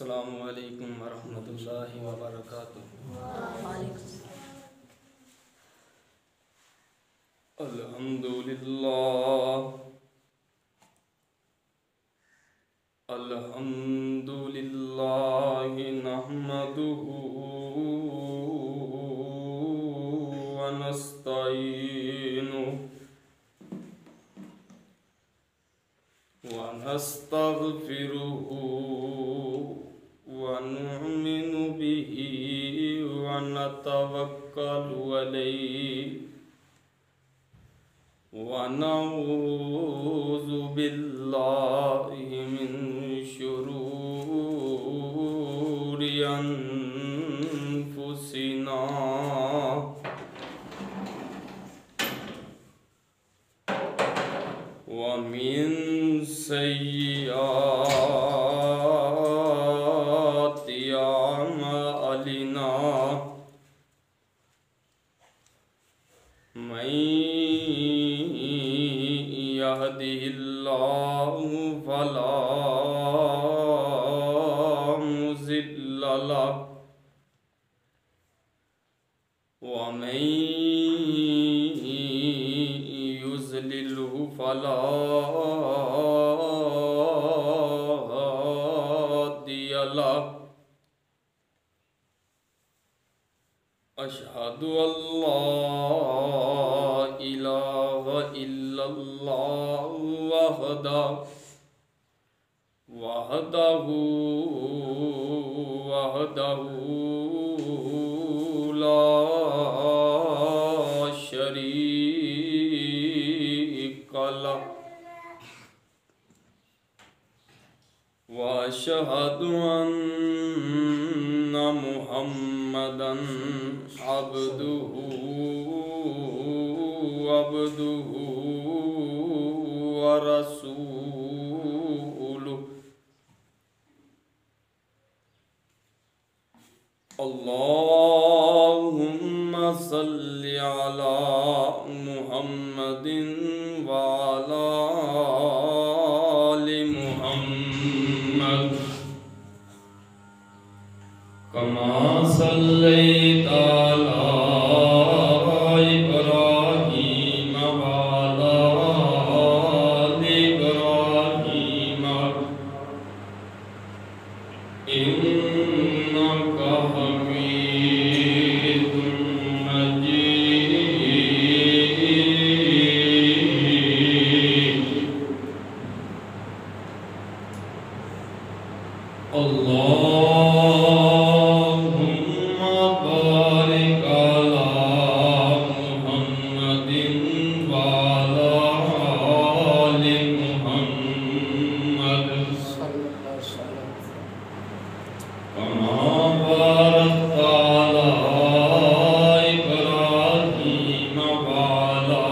السلام علیکم ورحمۃ اللہ وبرکاتہ۔ الحمد للہ نحمدہ ونستعینہ ونستغفرہ ونؤمن به ونتوکل علیہ ونعوذ باللہ من شرور انفسنا ومن سیئات اعمالنا من يهده الله فلا مضل له ومن يضلله فلا هادي له أشهد أن لا إله إلا الله وحده لا شريك له وأشهد أن محمدا عبده ورسوله اللهم صل على محمد وعلى آل محمد كما صليت على إبراهيم وعلى آل إبراهيم إنك حميد مجيد اللهم بارك على محمد وعلى آل محمد كما باركت على إبراهيم وعلى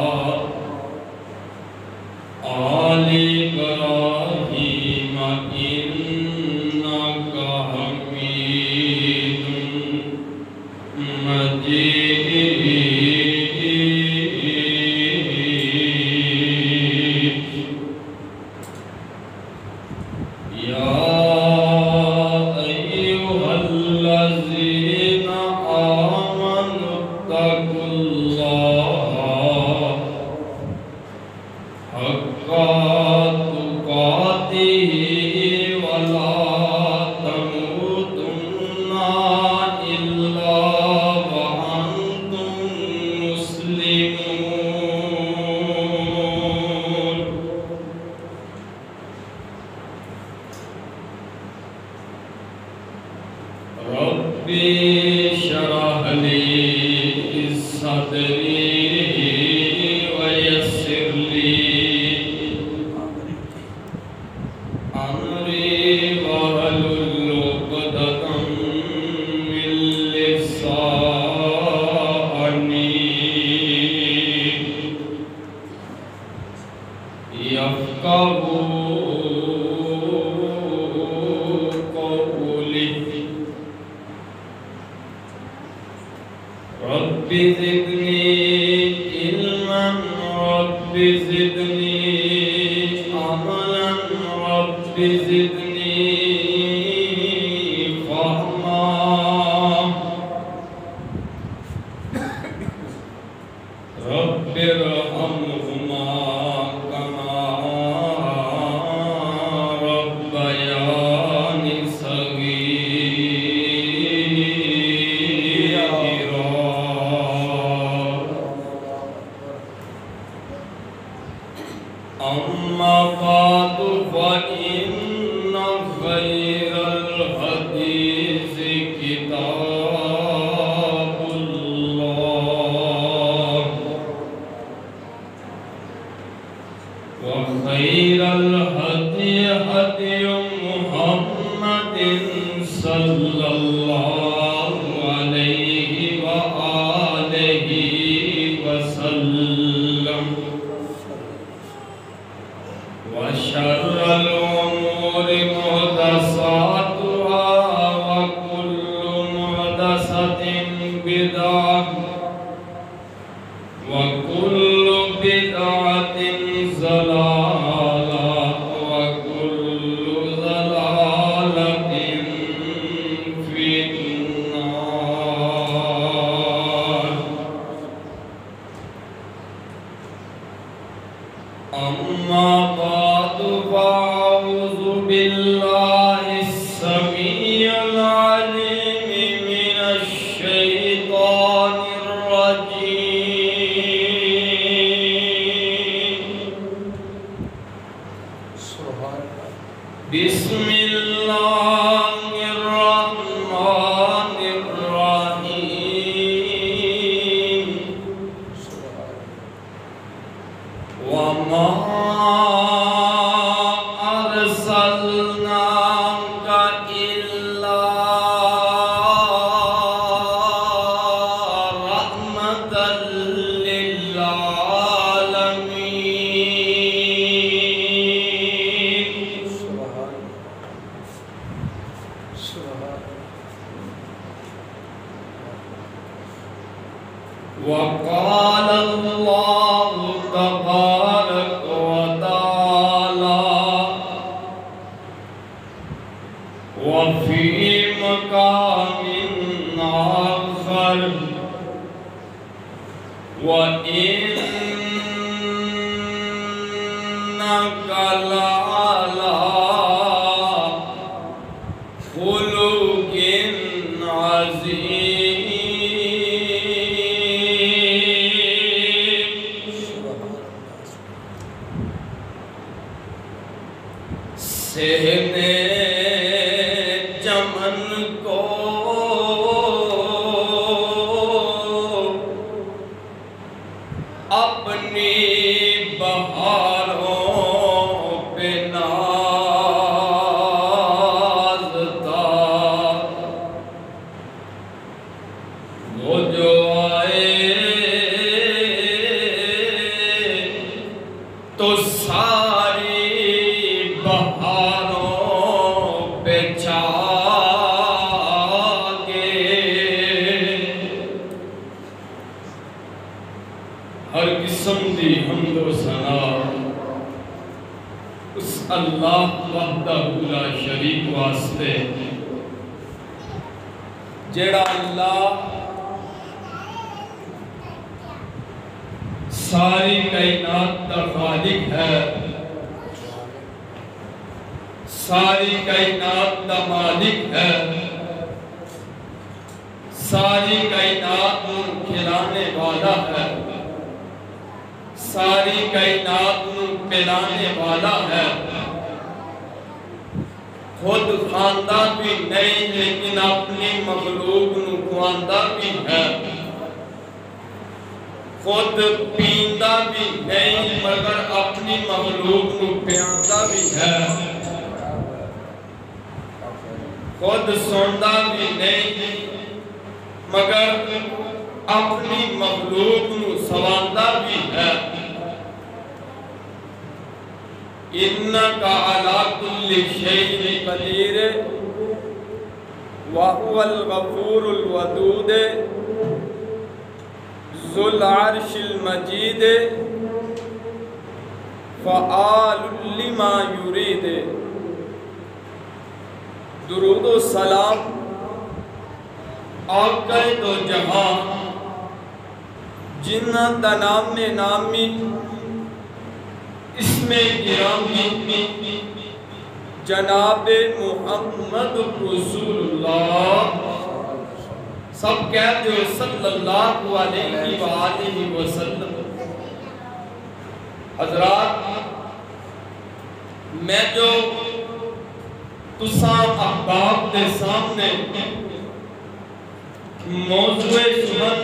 آل إبراهيم إنك حميد مجيد يا أيها الذين آمنوا اتقوا الله حق تقاته ولا تموتن إلا وأنتم مسلمون ربي اشرح لي صدري ويسر لي أمري واحلل عقدة من لساني يفقهوا قولي رب زدني علما رب زدني عملا رب زدني صلی اللہ علیہ وآلہ وسلم وشر الأمور محدثاتها وكل محدثة بدعة وكل بدعة ضلالة وكل ضلالة في النار. أما بعد فأعوذ بالله السميع العليم من الشيطان الرجيم. بسم الله الرحمن الرحيم. وما أرسلناك إلا رحمة للعالمين. وقال الله تبارك وتعالى وفي مقام آخر وإنك لعلى خلق عظيم. سہنے چمن کو اپنی بہاروں پہ نازتا وہ جو آئے تو ساری بہاروں پہ چھا کے ہر قسم دی حمد و ثنا اس اللہ وحدہ لا شریک واسطے جیڑا اللہ ساری کائنات دا خالق ہے، ساری کائنات دا مالک ہے، ساری کائنات کو کھلانے والا ہے، ساری کائنات کو پلانے والا ہے. خود خواندہ بھی نہیں لیکن اپنی مخلوق نو خواندہ بھی ہے، خود پیندہ بھی نہیں مگر اپنی مخلوق نو پیاندہ بھی ہے، خود سوندہ بھی نہیں مگر اپنی مخلوق نو سواندہ بھی ہے. اِنَّكَ عَلَىٰ كُلِّ شَيْءٍ قَدِيرٌ وَهُوَ الْغَفُورُ الْوَدُودُ ذُو الْعَرْشِ الْمَجِيدُ فَعَالٌ لِمَا يُرِيدُ. درود و سلام آقا دو جہاں جنہ دا نام نامی اسم گرامی جناب محمد رسول اللہ. سب کہتے ہو صلی اللہ علیہ وآلہ وسلم. حضرات میں جو تساں احباب دے سامنے موضوع سنت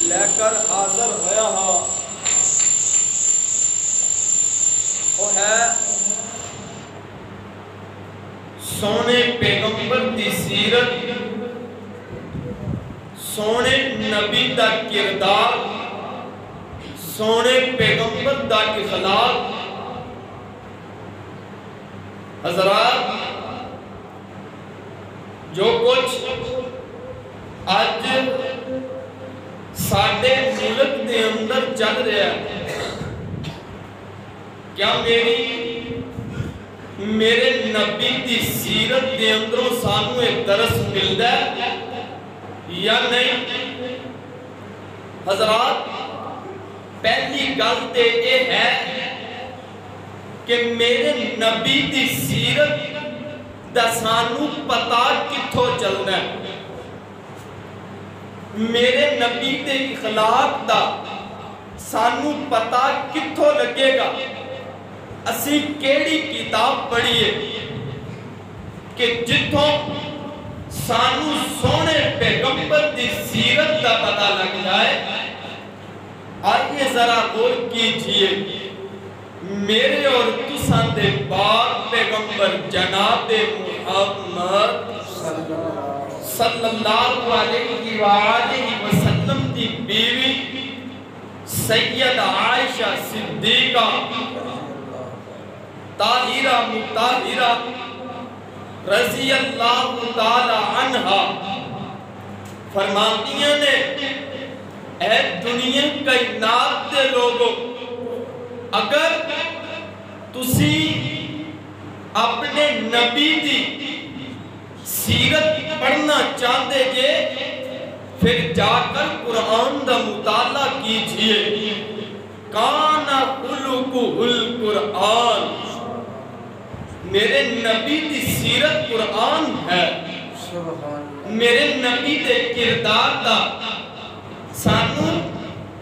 لے کر حاضر ہویا ہاں وہ ہے سونے پیغمبر دی سیرت، سونے نبی دا کردار، سونے پیغمبر دا اخلاق۔ حضرات، جو کچھ آج ساڑھے ملک دے اندر چل رہا ہے، کیا میرے نبی دی سیرت دے اندروں سانوں ایک درس ملدا ہے یا نہیں؟ حضرات، پہلی گل تے یہ ہے کہ میرے نبی دی سیرت دا سانوں پتا کتھوں چلنا ہے، میرے نبی دے اخلاق دا سانوں پتا کتھوں لگے گا؟ اسی کیڑی کتاب پڑھیے کہ جتوں سانوں سونے پیغمبر دی سیرت دا پتا لگ جائے؟ آئیے ذرا غور کیجئے، میرے اور تساں دے پاک پیغمبر جناب محمد صلی اللہ علیہ وآلہ وسلم دی بیوی سید عائشہ صدیقہ طاہرہ مطہرہ رضی اللہ تعالی عنہا فرماندیاں نے، اے دنیا کائنات دے لوگوں، اگر تسی اپنے نبی دی سیرت پڑھنا چاہتے جے، پھر جا کر قرآن دا مطالعہ کیجئے۔ کانا خلقہ القرآن، میرے نبی دی سیرت قرآن ہے، میرے نبی دے کردار دا سانوں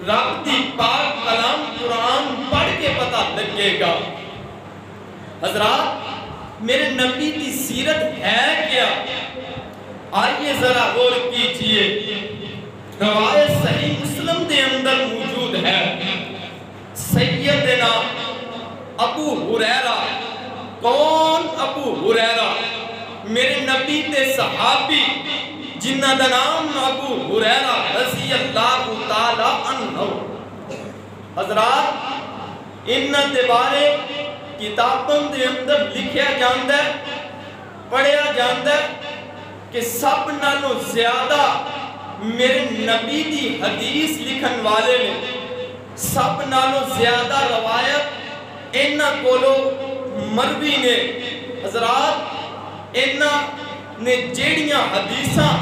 رب دی پاک کلام قرآن پڑھ کے پتہ لگے گا۔ حضرات، میرے نبی دی سیرت ہے کیا؟ آئیے ذرا غور کیجئے، روایت صحیح مسلم دے اندر موجود ہے، سیدنا ابو ہریرہ۔ کون ابو ہریرہ؟ میرے نبی دے صحابی جنہ دا نام ابو ہریرہ رضی اللہ تعالی عنہ۔ حضرات، انہاں دے بارے کتابوں دے اندر لکھیا جاندہ ہے، پڑھیا جاندہ ہے کہ سب نالوں زیادہ میرے نبی دی حدیث لکھن والے نے، سب نالوں زیادہ روایت انہاں کولو مروی نے۔ حضرات، انہاں نے جیڑیاں حدیثاں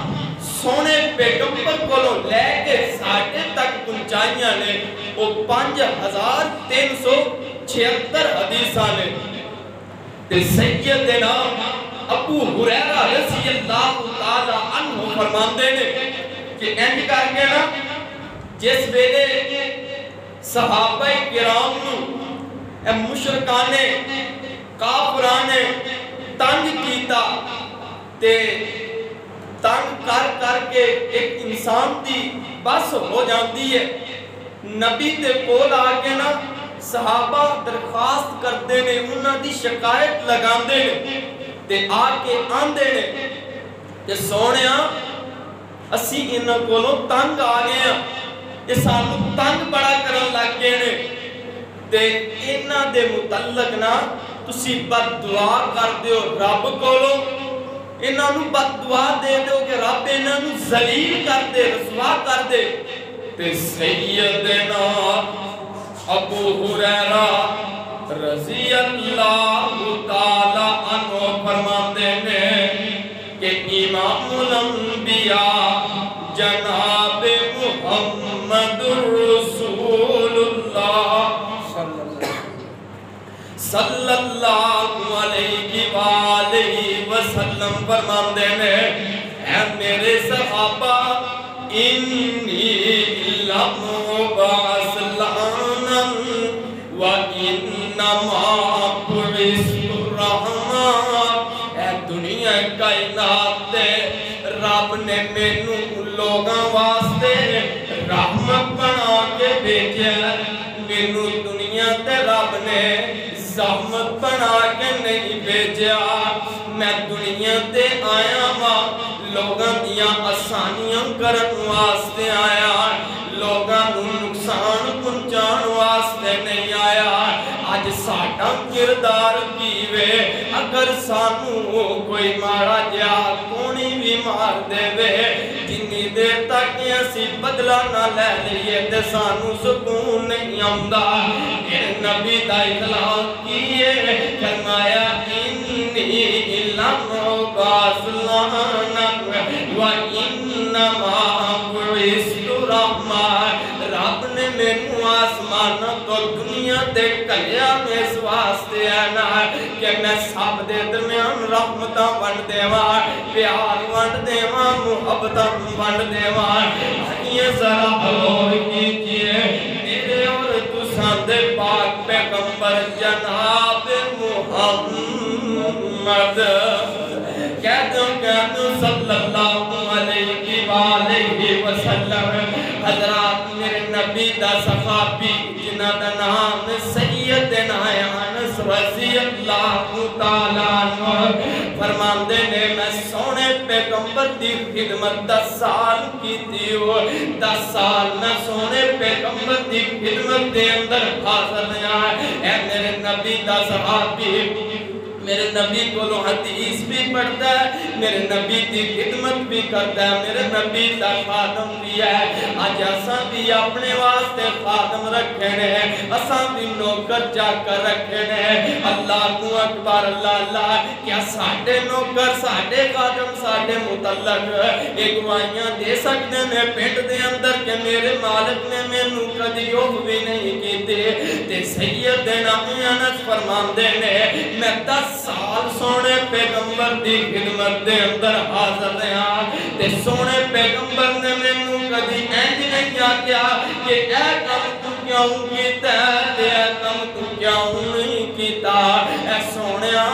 سونے پیغمبر کولو لے کے ساڑھے تک پہنچائیاں نے، وہ 5376 حدیثاں نے۔ تے سیدنا ابو ہریرہ رضی اللہ تعالی عنہ فرماندے نے کہ انج کر کے نا، جس ویلے صحابہ کرام نو مشرکانے کافرانے تنگ کیتا، تے تنگ کر کے ایک انسان دی بس ہو جاندی ہے، نبی تے کول آگے نا صحابہ درخواست کرتے نے، انہاں دی شکایت لگاندے نے، تے آکے آندے نے کہ سونیاں اسی انہاں کولوں تنگ آگے ہیں، یہ سانوں تنگ بڑا کرن لگ گئے نے، تے انہاں دے متعلق نا تسی بد دعا کر دیو رب کولوں، انہاں نو بد دعا دے دیو کہ رب انہاں نو ذلیل کر دے، رسوا کر دے۔ تے سیدنا ابو ہریرہ رضی اللہ تعالی عنہ فرماتے ہیں کہ امام الانبیاء جناب محمد رسول اللہ صلی اللہ علیہ وآلہ وسلم فرماتے ہیں، اے میرے صحابہ، انی لم ابعث لعنا وانما بعثت رحمہ۔ اے دنیا کائنات دے رب نے مینوں لوگاں واسطے رحمت بنا کے بھیجا، مینوں دنیا تے رب نے زحمت بنا کے نہیں بھیجیا میں دنیا تے آیا ماں لوگاں دیاں آسانیاں کرن واسطے آیا لوگاں نوں نقصان پہنچان واسطے نہیں آیا آج ساڈا کردار کیوے اگر سانو کوئی مارا جا کونی بھی مار دے وے جنی دیر تک اسی بدلہ نہ لے لیے تے سانو سکون نہیں آمدا میرے نبی دا اطلاق کیے فرمایا انی علم باصلانک و انما بعثت رحمت رب نے مینوں آسمان تو دنیا دے کلیا میں اس واسطے آنا کہ میں سب دے درمیان رحمتاں ونڈ دیواں پیار ونڈ دیواں محبتاں ونڈ دیواں یہ ذرا غور کیجئے میرے اور تساں دے پاک پیغمبر جناب محمد کہہ دو صلی اللہ علیہ وآلہ وسلم حضرات میرے نبی دا صحابی جنہ دا نام سیدنا انس رضی اللہ تعالیٰ عنہ فرماندے نے میں سونے پیغمبر دی خدمت 10 سال کی دیو 10 سال میں سونے پیغمبر دی خدمت دے اندر حاضر رہا اے میرے نبی دا صحابی میرے نبی کو حدیث بھی پڑھتا ہے میرے نبی کی خدمت بھی کرتا ہے میرے نبی کا خادم بھی ہے آج اساں بھی اپنے واسطے خادم رکھے ہیں اساں بھی نوکر جا کر رکھے ہیں اللہ کو اکبر اللہ کیا ساڑھے نوکر ساڑھے خادم ساڑھے متعلق ایک گواہیاں دے سکتے ہیں پیٹ دے اندر کہ میرے مالک نے میں کدی یوب بھی نہیں کیتے تے سیدنا انس فرماندے نے میں 10 سال سونے پیغمبر دی خدمت دے اندر حاضر رہا تے سونے پیغمبر نے مینوں کدی انج نہیں آکھیا کہ اے کم تو کیوں کیتا تے اے کم تو کیوں نہیں کیتا اے سونیا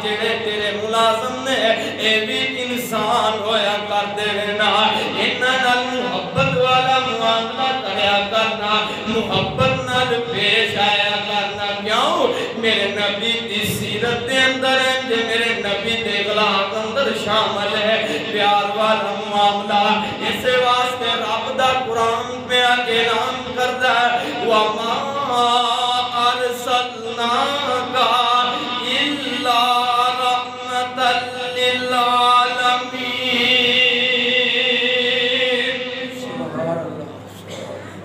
جڑے تیرے ملازم نے اے بھی انسان ہویا کردے نا انہاں نال محبت والا معاملہ کریا کرنا محبت نال پیش آیا کرنا کیوں میرے نبی دی سیرت دے اندر ہے جو میرے نبی دے اخلاق اندر شامل ہے پیار والا معاملہ اس واسطے رب دا قرآن پہ اعلان کرتا ہے وَمَا أَرْسَلْنَاكَ إِلَّا رَحْمَةً لِلْعَالَمِينَ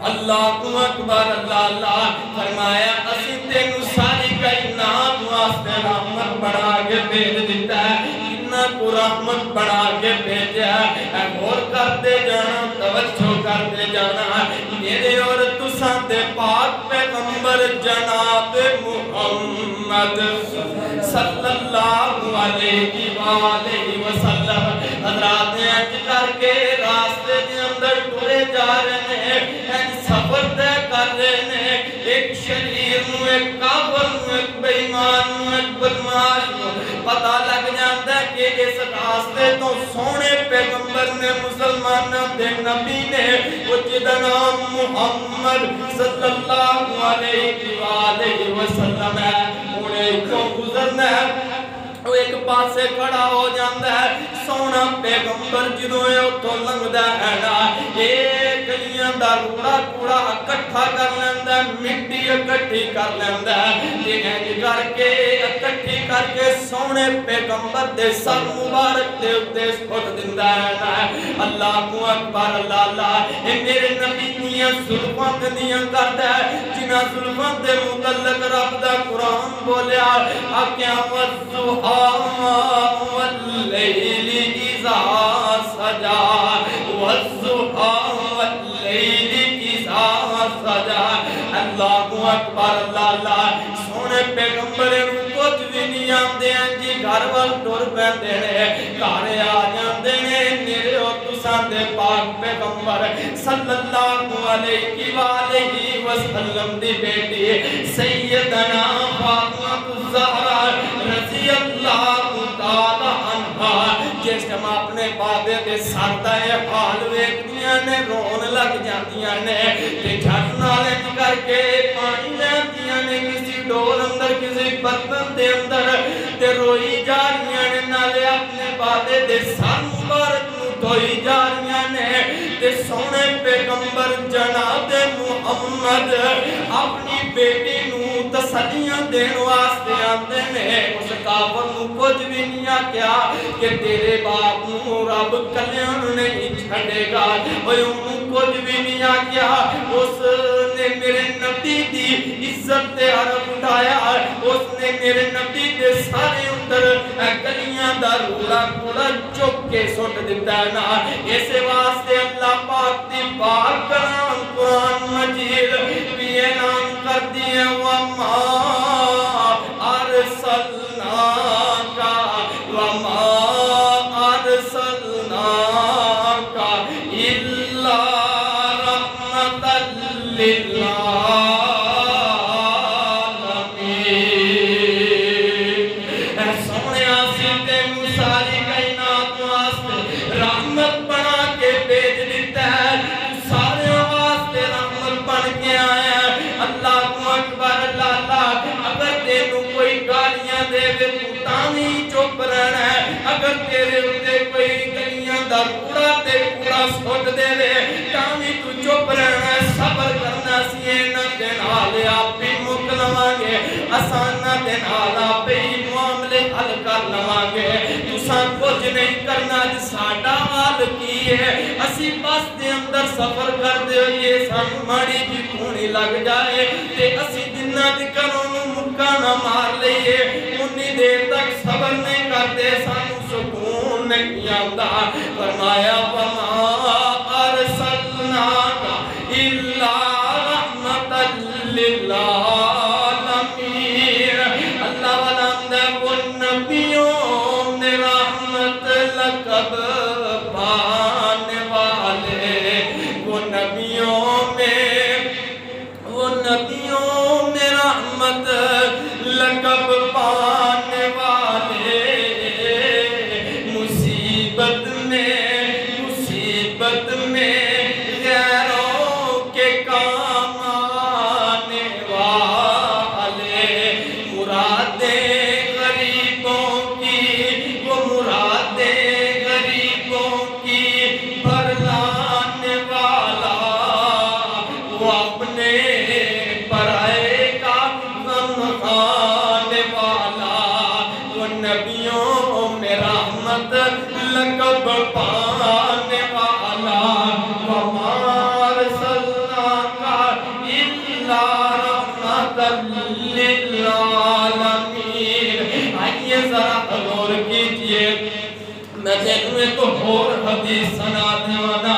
اللہ اکبر اللہ فرمایا اسی تینوں ساری کائنات واسطے رحمت بنا کے بھیج دیتا ہے کتنا کو رحمت بنا کے بھیجا ہے غور کرتے جانا توجہ کرتے جانا میرے اور تساں دے پاک پیغمبر جناب محمد صلی اللہ علیہ وآلہ وسلم حضرات اج کر کے راستے دے اندر ٹرے جا رہے ہیں سفر طے کر رہے ہیں ایک شریر نو ایک کافر نو ایک بے ایمان نو ایک بدماش نو پتہ لگ جاندا ہے کہ اس راستے تو سونے پیغمبر نے مسلماناں دے نبی نے وہ جدا نام محمد صلی اللہ علیہ وآلہ وسلم ہے انہیں کیوں گزرنا ہے وہ ایک پاسے کھڑا ہو جاندہ ہے سونا پیغمبر جدوں ہے اتھو لنگدہ ہے نا ایک گلیاں دا روڑا کوڑا اکٹھا کر لیندہ ہے مٹی اکٹھی کر لیندہ ہے یہ کر کے اکٹھی کر کے سونے پیغمبر دے سر مبارک دے اتے سپٹ دندہ ہے نا اللہ کو اکبر اللہ اے میرے نبی دیاں ظلفان دیاں کرتا ہے جنہ ظلفان دے متعلق رب دا قرآن بولیا آکیاں وَالزُّحَا واللیل اذا سجا والضحا واللیل اذا سجا اللہ اکبر اللہ سونے پیغمبر کچھ بھی نہیں آندے ہیں جی گھر وال ٹر پیندے نے گھر آ جاندے نے میرے اور تساں دے پاک پیغمبر صلی اللہ علیہ وآلہ وسلم دی بیٹی سیدنا فاطمہ الزہرا رضی اللہ تعالی عنہ جس ٹائم اپنے بابے دے سردہ حال ویکھدیاں نے رون لگ جاندیاں نے تے جھٹ نال کر کے پانی لیندیاں نے کسی ڈول اندر کسی برتن دے اندر تے روئی جا رہی نے نالے اپنے بادے دے سر مبارک نو دھوئی جا رہی نے تے سونے پیغمبر جناب محمد اپنی بیٹی نو تسلیاں دین واسطے آندے نے اس کافر نو کچھ بھی نہیں کیا کہ تیرے باپ نو رب کلیان نہیں چھڑے گا انہوں کچھ بھی نہیں کیا اس نے میرے نبی دی عزت تے عرب اٹھایا اس نے میرے نبی دے سارے اندر گلیاں دا روڑا کوڑا چک کے سٹ دیتا ہے نا اسے واسطے اللہ پاک دی پاک کلام قرآن مجید بھی اعلان کر دیا وَمَا أَرْسَلْنَاكَ وَمَا أَرْسَلْنَاكَ إِلَّا رَحْمَةً لِلْعَالَمِينَ سونے آسیتے مساری کائنات واسطے رحمت بنا کے بیج دیتا ہے سارے واسطے رحمت بن کے آیا اللہ کو اکبر اللہ اگر تینوں کوئی گالیاں دے تو تانی چپ رہنا ہے اگر تیرے ہوتے کوئی گلیاں دا کوڑا تے کوڑا سوٹ دے تانی تو چپ رہنا ہے صبر کرنا سیئے نہ دینالے آپ بھی مکلوانگے آسانہ دینالا پہ ہی معاملے حل کر لوانگے تو سان کچھ نہیں کرنا ساڑا حال کی ہے اسی بس دے اندر سفر کر دے یہ سان ماڑی جی کھونی لگ جائے تے اسی دنہ دکھنوں مکہ نہ مار لئے انہی دیر تک صبر نہیں کرتے سانو سکون نہیں آتا فرمایا وَمَا أَرْسَلْنَاكَ إِلَّا رَحْمَةً لِلْعَالَمِينَ اللہ والامدہ وہ نبیوں نے رحمت لقب پانے والے وہ نبیوں میں رحمت لقب پانے والے مصیبت میں غیروں کے کام آنے والے مرادیں غریبوں کی بھرلانے والا وہ اپنے پرائے کا غم خانے والا وہ نبیوں میں رحمت لقب پانے والا وَمَا أَرْسَلْنَاكَ إِلَّا رَحْمَةً لِلْعَالَمِينَ آئیے ذرا غور کیجئے میں تینوں ایک اور حدیث سنا دیوانا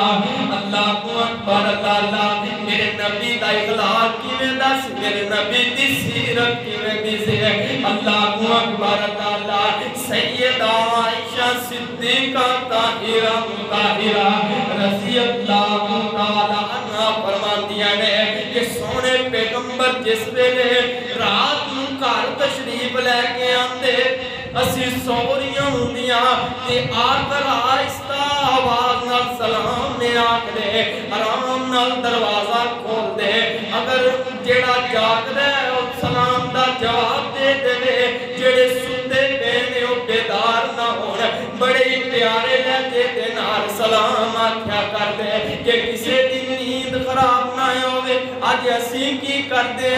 اللہ کو اکبر اللہ میرے نبی دا اخلاق کی میں دس میرے نبی دی سیرت کی میں دیسے اللہ کو اکبر اللہ سیدہ عائشہ صدیقہ طاہرہ مطاہرہ رضی اللہ تعالی عنہ فرمان دیا نے کہ سونے پیغمبر جس ویلے رات نو گھر تشریف لے کے آندے اسی سوریاں ہوندیاں تے آکر آہستہ آواز نال سلام نے آکھ دے آرام نال دروازہ کھول دے اگر جیڑا جاگ دے سلام دا جواب دے دے جیڑے سندے پینے او بیدار نہ ہونے بڑے پیارے لہجے دے نال سلام آکھیا کر دے کہ کسے دن نیند خراب نہ ہوئے آج اسی کی کر دے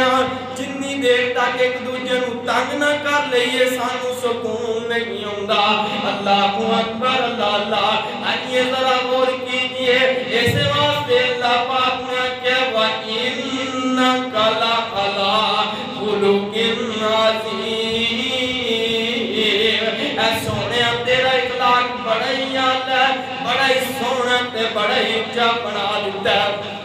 جنی دیر تک ایک دوجہ نو تنگ نہ کر لئیے سانو سکون نہیں ہوندہ اللہ کو اکبر اللہ آئیے ذرا غور کیجئے ایسے واسطے اللہ پاک نے کہا وَإِنَّكَ لَعَلَىٰ خُلُقٍ عَظِيمٍ اے سونے تیرا اخلاق بڑا ہی آتا ہے بڑا ہی سونا تے بڑا ہی اچھا بنا دیتا ہے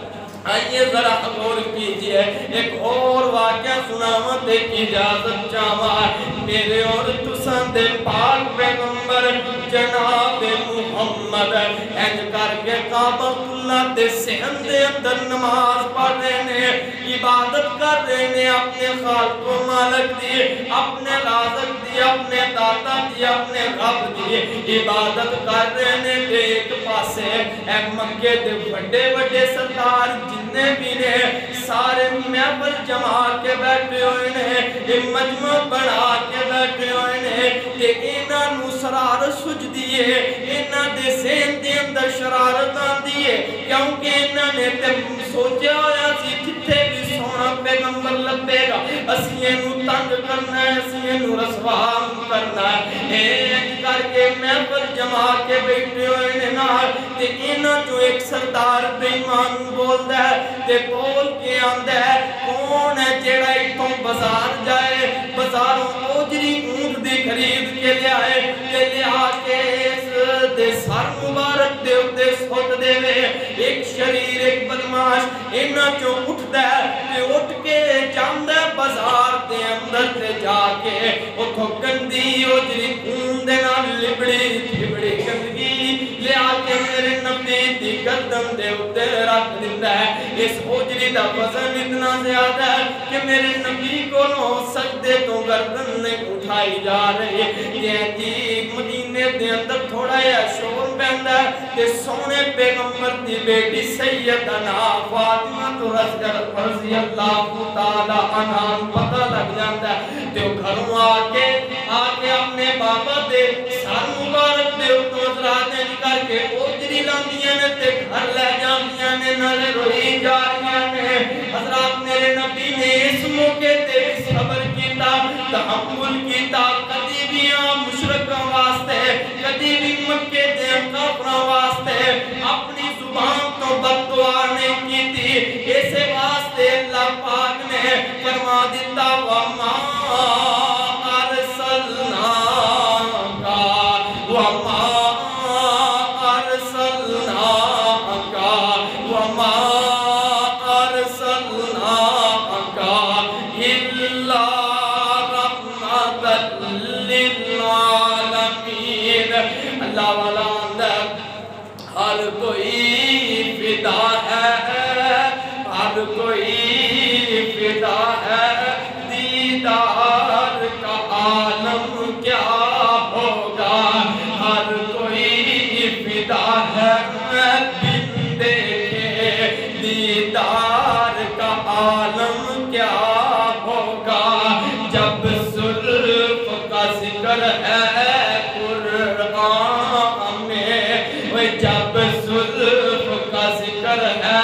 آئیے ذرا غور کیجئے ایک اور واقعہ سناوت ایک اجازت چاہوا میرے اور تساں دے پاک پیغمبر جناب محمد محمد انج کر کے کعبہ اللہ دے صحن دے اندر نماز پڑھ رہے نے عبادت کر رہے نے اپنے خالق و مالک دی اپنے رازق دی اپنے داتا دی اپنے رب دی عبادت کر رہے نے ایک پاسے اے مکے دے بڑے بڑے سردار جننے بھی نے سارے محفل جما کے بیٹھے ہوئے نے مجمع بنا کے بیٹھے ہوئے نے تے انہاں نو شرارت سجدی ہے انہاں دے ذہن دے اندر شرارت آندی ہے کیونکہ انہاں نے تے سوچا ہویا سی جتھے بھی سونا پیغمبر لبے گا اسی اینو تنگ کرنا ہے اسی اینو رسوا کرنا ہے انج کر کے محفل جما کے بیٹھے ہوئے نے نال تے انہاں جو ایک سردار بے ایمان بولدا ہے تے بول کے آندا ہے کون ہے جیڑا ایتھوں بازار جائے بازاروں اوجری اونٹ دی خرید کے لے آئے تے لے آ کے اس دے سر مبارک دے اوتے سٹ دے ایک شریر ایک بدماش انہاں چوں اٹھدا ہے تے اٹھ کے جاندا ہے بازار دے اندر تے جا کے اوتھوں گندی اوجری خون دے نال لبڑی تھبڑی گندگی لے آ کے میرے نبی دی گردن دے اوتے رکھ دیندا ہے اس اوجری دا وزن اتنا زیادہ ہے کہ میرے نبی کو سجدے تو گردن نہیں اٹھائی جا رہی ہے مدینے دے اندر تھوڑا یا شور پہندا ہے تے سونے پیغمبر دی بیٹی سیدنا فاطمہ رضی اللہ تعالی عنہا پتہ لگ جاندا ہے تے وہ گھروں آ کے اپنے بابا دے سر مبارک دے اوپر راتے کر کے اوجری لاندیاں نے تے گھر لے جاندیاں نے نال روئی جا رہیاں نے حضرات میرے نبی نے اس موقع تے صبر کیتا تحمل کیتا کدی بھی مشرکاں واسطے کدی بھی مکے دے کافراں واسطے اپنی زبان تو بد دعا نہیں کیتی اسے واسطے اللہ پاک نے فرما دیتا وما اللہ والا اندر ہر کوئی فدا ہے ہر کوئی فدا ہے دیدار کا عالم کیا ہوگا ہر کوئی فدا ہے بن دیکھے دیدار کا عالم کیا ہوگا جب زلف کا ذکر ہے جب زلف کا ذکر ہے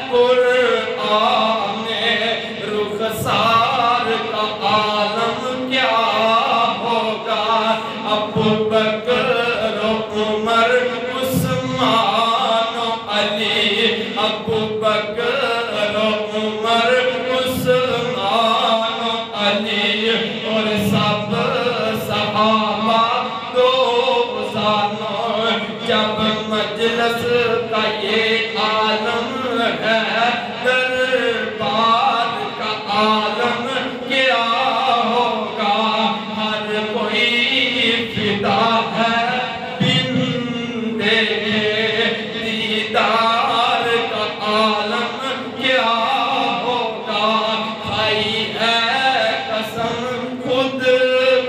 قرآن میں رخسار کا عالم کیا ہوگا ابو بکر و عمر عثمان و علی ابو بکر و عمر عثمان و علی اور سب صحابہ جب مجلس کا یہ عالم ہے دربار کا عالم کیا ہوگا ہر کوئی فدا ہے بن دیدار کا عالم کیا ہوگا کھائی ہے قسم خود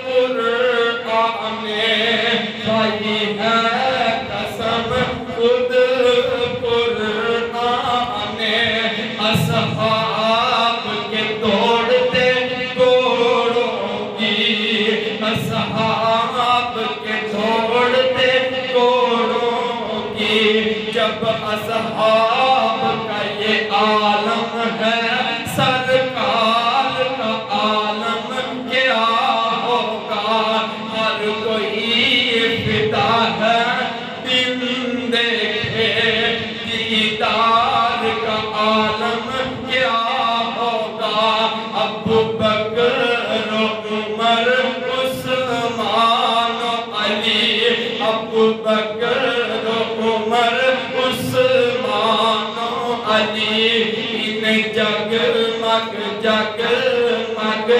قرآن میں کھائی ہے خود قرآن اصحاب کے دوڑتے گھوڑوں کی اصحاب کے دوڑتے گھوڑوں کی جب اصحاب کا یہ عالم ہے سرکار کا عالم کیا ہوگا ہر کوئی فدا ہے دیدار کا عالم کیا ہوگا ابو بکر و عمر عثمان و علی ابو بکر و عمر عثمان و علی ان جگمگ جگمگ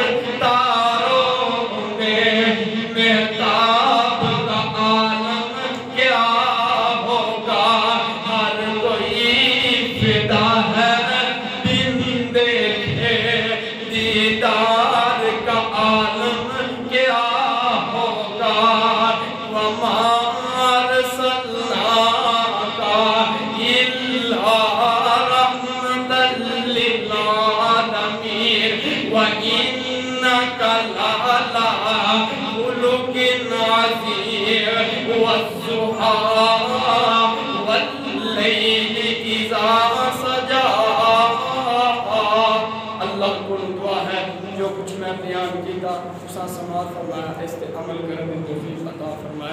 تاروں میں مہتاب کا عالم کیا والضحى واللیل اذا سجا۔ اللہ کو دعا ہے جو کچھ میں بیان کیتا اساں سماعت فرمایا اس تے عمل کرنے توفیق عطا فرمائے۔